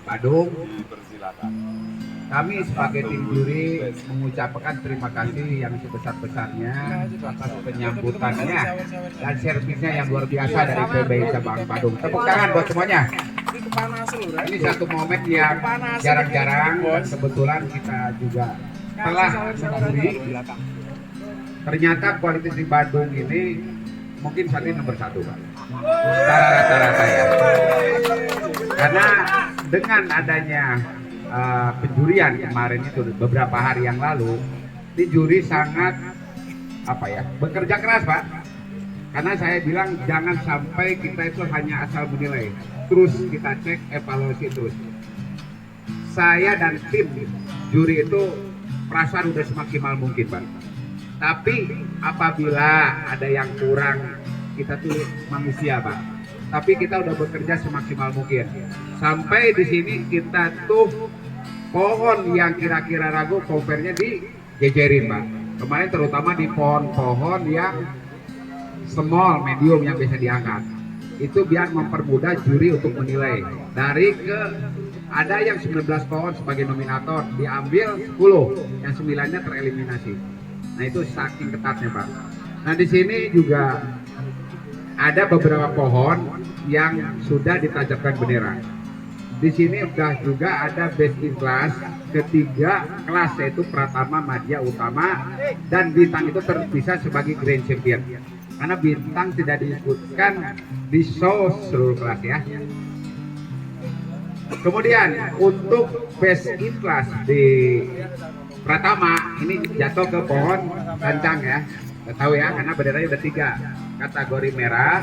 Badung. Persilakan. Kami sebagai tim juri mengucapkan terima kasih yang sebesar-besarnya atas penyambutannya dan servisnya yang luar biasa dari PBI Cabang Badung. Tepuk tangan buat semuanya. Ini satu momen yang jarang-jarang dan kebetulan kita juga telah mengakui ternyata kualitas di Bandung ini mungkin saat ini nomor satu, Pak. Secara rata-rata ya. Karena dengan adanya penjurian kemarin itu beberapa hari yang lalu, di juri sangat bekerja keras, Pak. Karena saya bilang jangan sampai kita itu hanya asal menilai, terus kita cek evaluasi terus. Saya dan tim juri itu perasaan udah semaksimal mungkin, Pak. Tapi apabila ada yang kurang, kita tuh manusia, Pak. Tapi kita udah bekerja semaksimal mungkin. Sampai di sini kita tuh pohon yang kira-kira ragu covernya dijejerin, Pak. Kemarin terutama di pohon-pohon yang small, medium yang bisa diangkat. Itu biar mempermudah juri untuk menilai. Ada yang 19 pohon sebagai nominator, diambil 10, yang 9-nya tereliminasi. Nah itu saking ketatnya, Pak. Nah di sini juga ada beberapa pohon yang sudah ditajamkan bendera. Di sini juga ada best in class ketiga kelas, yaitu Pratama, Madya, Utama, dan Bintang itu terpisah sebagai Grand Champion. Karena Bintang tidak disebutkan di show seluruh kelas ya. Kemudian untuk best in class di Pratama ini jatuh ke pohon sancang ya. Nggak tahu ya, karena benderanya ada 3 kategori merah,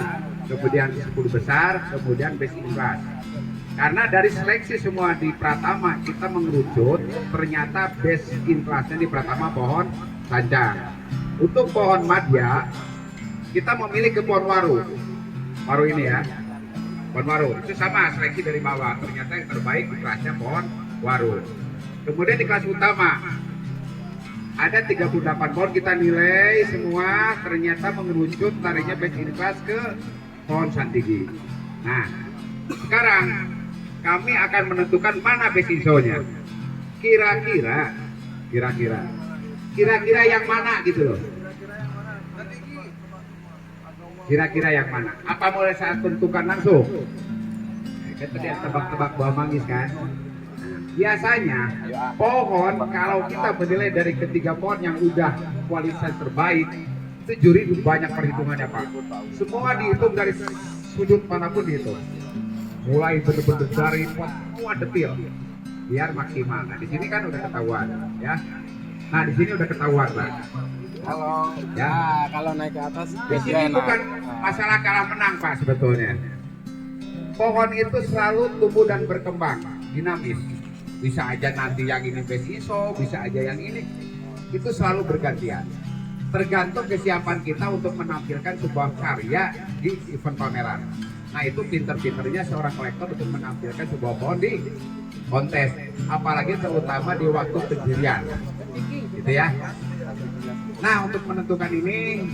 kemudian 10 besar, kemudian best in class. Karena dari seleksi semua di Pratama kita mengerucut, ternyata best in classnya di Pratama pohon sancang. Untuk pohon Madya kita memilih ke pohon waru ini ya, pohon waru itu sama seleksi dari bawah, ternyata yang terbaik di kelasnya pohon waru. Kemudian di kelas utama ada 38 pohon kita nilai semua, ternyata mengerucut tarinya best in class ke pohon santigi. Nah sekarang kami akan menentukan mana best in show-nya. Kira-kira yang mana gitu loh. Kira-kira yang mana? Apa boleh saya tentukan langsung? Kan tadi tebak-tebak buah manggis kan? Biasanya pohon kalau kita menilai dari ketiga pohon yang udah kualitas terbaik, itu juri banyak perhitungannya, Pak. Semua dihitung dari sudut manapun dihitung. Mulai bener-bener dari semua detil biar maksimal. Nah di sini kan udah ketahuan ya. Nah di sini udah ketahuan, Pak. Kalau naik ke atas Di sini bukan masalah kalah menang, Pak, sebetulnya. Pohon itu selalu tumbuh dan berkembang, dinamis. Bisa aja nanti yang ini best in show, bisa aja yang ini. Itu selalu bergantian. Tergantung kesiapan kita untuk menampilkan sebuah karya di event pameran. Nah itu pinter-pinternya seorang kolektor untuk menampilkan sebuah pohon di kontes. Apalagi terutama di waktu penjurian. Gitu ya. Nah untuk menentukan ini,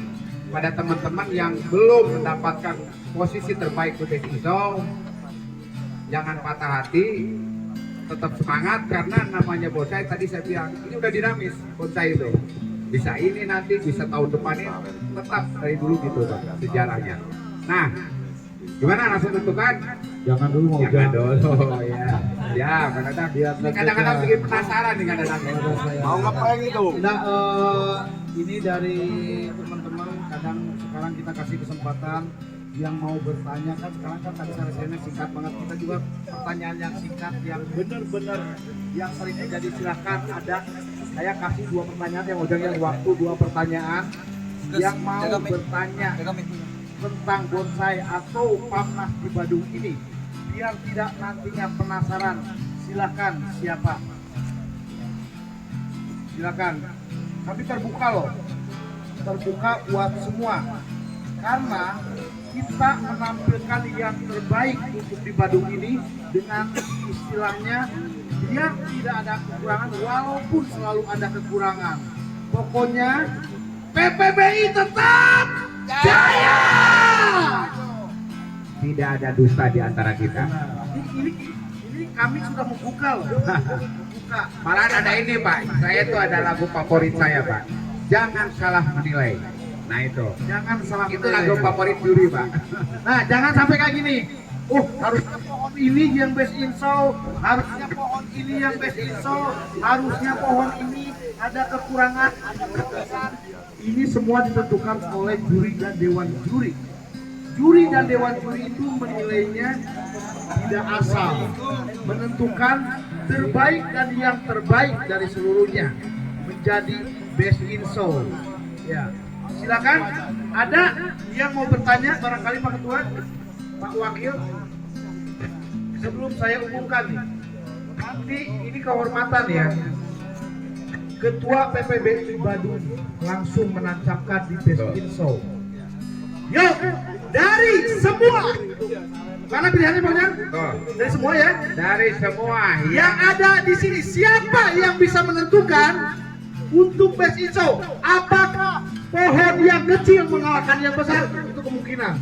pada teman-teman yang belum mendapatkan posisi terbaik di best in show, jangan patah hati, tetap semangat, karena namanya bonsai tadi saya bilang ini udah dinamis bonsai itu. Bisa ini nanti, bisa tahun depan ini, tetap dari dulu gitu, Pak, sejarahnya. Nah, gimana langsung tentukan? jangan dulu mau Jangan dulu ya. Ya, kadang-kadang bikin penasaran nih kadang-kadang. Mau ngapain itu? Nah, ini dari teman-teman, kadang sekarang kita kasih kesempatan yang mau bertanya, kan sekarang kan tadi selesainya singkat banget, kita juga pertanyaan yang singkat yang benar-benar yang sering terjadi. Silahkan, ada saya kasih 2 pertanyaan yang ujungnya waktu 2 pertanyaan yang mau bertanya tentang bonsai atau Pamnas di Badung ini, biar tidak nantinya penasaran. Silakan, siapa? Silakan. Kami terbuka loh, terbuka buat semua, karena kita menampilkan yang terbaik untuk di Badung ini dengan istilahnya biar tidak ada kekurangan, walaupun selalu ada kekurangan. Pokoknya PPBI tetap jaya. Tidak ada dusta di antara kita. Ini ini kami sudah membuka loh. Membuka. Malahan ada ini Pak, saya tuh ada lagu favorit saya Pak. Jangan salah menilai. Nah itu. Jangan salah Itu menilai. lagu favorit juri Pak. Nah, jangan sampai kayak gini. Harusnya pohon ini yang best in show, harusnya pohon ini yang best in show, harusnya pohon ini ada kekurangan, ada kelebihan. Ini semua ditentukan oleh juri dan dewan juri. Juri dan dewan juri itu menilainya tidak asal, menentukan terbaik dan yang terbaik dari seluruhnya menjadi best in show. Ya, silakan. Ada yang mau bertanya barangkali Pak Ketua, Pak Wakil? Sebelum saya umumkan nih, nanti ini kehormatan ya. Ketua PPBI Badung langsung menancapkan di best in show. Yuk, dari semua. Mana pilihannya Bang Jan? Tuh. Dari semua ya. Dari semua Yang ada di sini siapa yang bisa menentukan untuk best in show? Apakah pohon yang kecil mengalahkan yang besar? Itu kemungkinan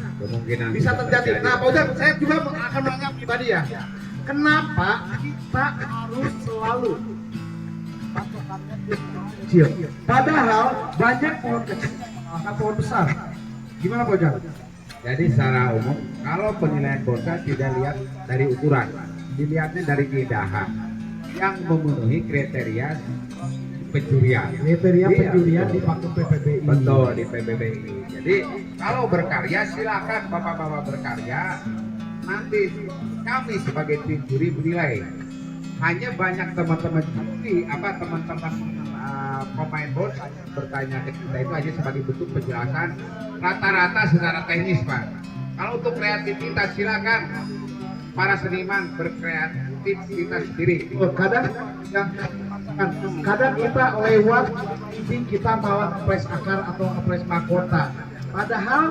bisa terjadi. Nah, Pak Ujang, saya juga akan menganggap pribadi ya. Kenapa kita harus selalu kecil? Padahal banyak pohon kecil mengalahkan pohon besar. Gimana Pak Ujang? Jadi secara umum, kalau penilaian bonsai tidak lihat dari ukuran, dilihatnya dari keindahan yang memenuhi kriteria penjurian. Kriteria Iya, penjurian betul. di Paku PPBI. Betul, di PBBI. Jadi kalau berkarya silakan bapak-bapak berkarya. Nanti kami sebagai tim juri menilai. Hanya banyak teman-teman juri, teman-teman pemain bonsai bertanya ke kita itu hanya sebagai bentuk penjelasan rata-rata secara teknis Pak. Kalau untuk kreativitas silakan para seniman berkreativitas sendiri. Kadang kita lewat izin kita malah ngepres akar atau ngepres mahkota. Padahal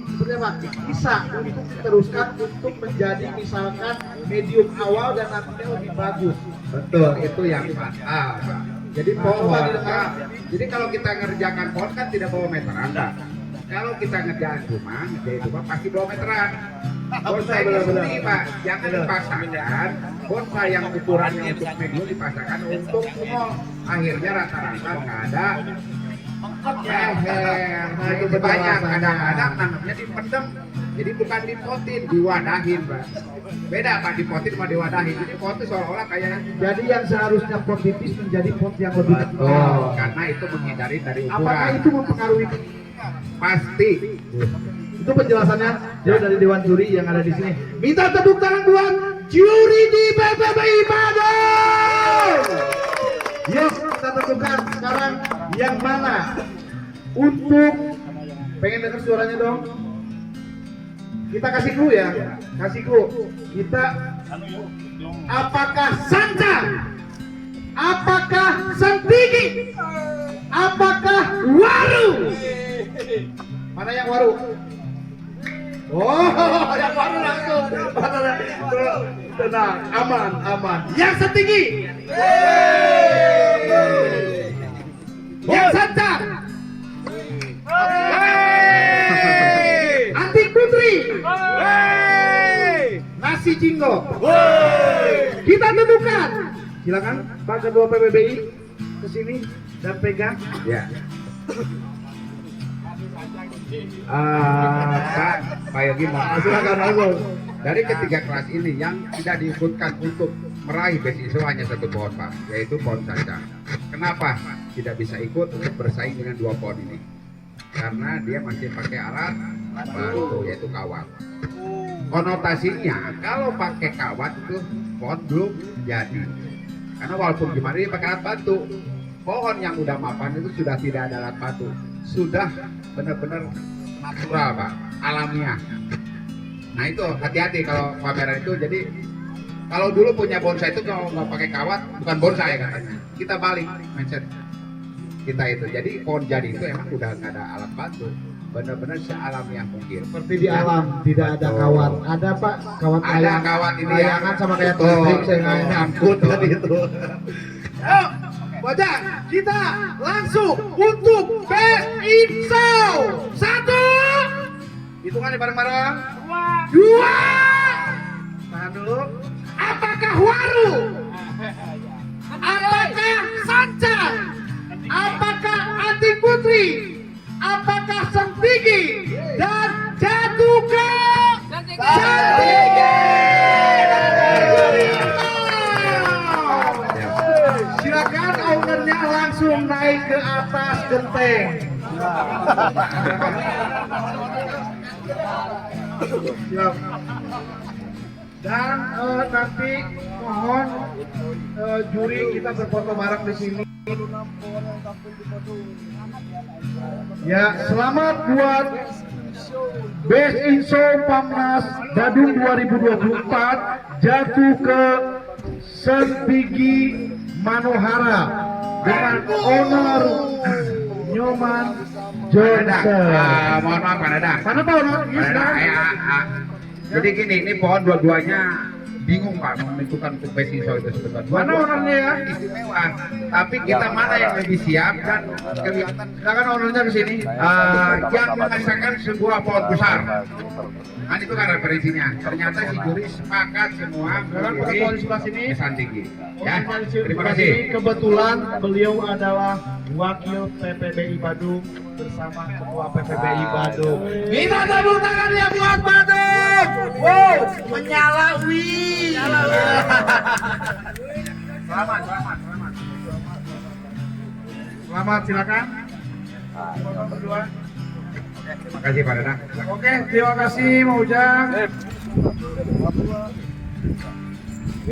sebenarnya Pak, bisa untuk diteruskan untuk menjadi misalkan medium awal dan nantinya lebih bagus. Betul, itu yang fatal Pak. Jadi pohon, Pak. Jadi kalau kita ngerjakan pohon kan tidak bawa meteran Pak. Kalau kita ngerjakan rumah, jadi rumah pasti bawa meteran. Bonsai ini sendiri Pak, jangan dipasangkan bonsai yang ukurannya untuk medium dipasangkan untuk small. Akhirnya rata-rata nggak ada leher. Nah itu banyak, kadang-kadang nanamnya dipendem. Jadi bukan dipotin, diwadahin Pak. Beda Pak, dipotin sama diwadahin. Jadi pot itu seolah-olah kayak. Jadi yang seharusnya pot tipis menjadi pot yang lebih Betul, tebal. karena itu menghindari dari ukuran. Apakah itu mempengaruhi? Pasti. Itu penjelasannya dari Dewan Juri yang ada di sini. Minta tepuk tangan buat juri di PPBI Badung. Yuk kita tentukan sekarang yang mana untuk pengen dengar suaranya dong. Kita kasih clue ya, kasih clue. Kita apakah Sanca? Apakah Santigi? Apakah Waru? Mana yang Waru? Oh, yang Waru langsung. Tenang, aman. Yang setinggi? Yang Sanca? Antik Putri? Nasi Jinggo? Kita tentukan. Silakan Pak Ketua PPBI ke sini dan pegang. Ya. Pak Yogi Silakan langsung. dari ketiga kelas ini yang tidak diikutkan untuk meraih best issue hanya satu pohon Pak, yaitu pohon Sanca. Kenapa tidak bisa ikut untuk bersaing dengan dua pohon ini? Karena dia masih pakai alat bantu yaitu kawat. Konotasinya kalau pakai kawat itu pohon belum jadi. Karena walaupun gimana dia pakai alat bantu, pohon yang udah mapan itu sudah tidak ada alat bantu, sudah benar-benar natural Pak, alamiah. Nah itu hati-hati kalau pameran itu. Jadi kalau dulu punya bonsai itu kalau nggak pakai kawat bukan bonsai katanya. Kita balik mindset kita itu. Jadi pohon jadi itu emang udah nggak ada alat bantu, benar-benar sealamiah mungkin. Seperti di alam tidak ada kawat. Ada Pak kawat Ada layang. kawat ini layangan sama kayak Betul, trik saya nggak betul. nyangkut tadi itu. Ayo, wajah kita langsung untuk best in show. 1, hitungannya bareng-bareng. 2, tahan dulu. Apakah Apakah Waru? Apakah Sanca? Apakah Anting Putri? Apakah Sentigi? Dan jatuh ke Sentigi. Silakan ownernya langsung naik ke atas genteng. Siap. Dan nanti mohon juri kita berfoto bareng di sini. Ya, selamat buat Best in Show Pamnas Badung 2024 jatuh ke Sentigi Manohara dengan owner Nyoman Johnson. Mohon maaf Pak Dadang. Mana Pak owner? Jadi gini, ini pohon dua-duanya bingung Pak menentukan untuk best in show itu sebetulnya. Mana ownernya ya? Istimewa. Tapi kita mana yang lebih siap dan kelihatan. Silakan ownernya ke sini. Yang menghasilkan sebuah pohon besar. Nah itu kan referensinya. Ternyata si juri sepakat semua. Sekarang foto di sebelah sini. Santigi. Ya, terima kasih. Kebetulan beliau adalah wakil PPBI Badung bersama ketua PPBI Badung. Minta tepuk tangannya buat Badung. Wow, menyala wih. Selamat. Selamat, silakan. Berdua. Terima kasih Pak Dadang. Oke, terima kasih Mau Ujang.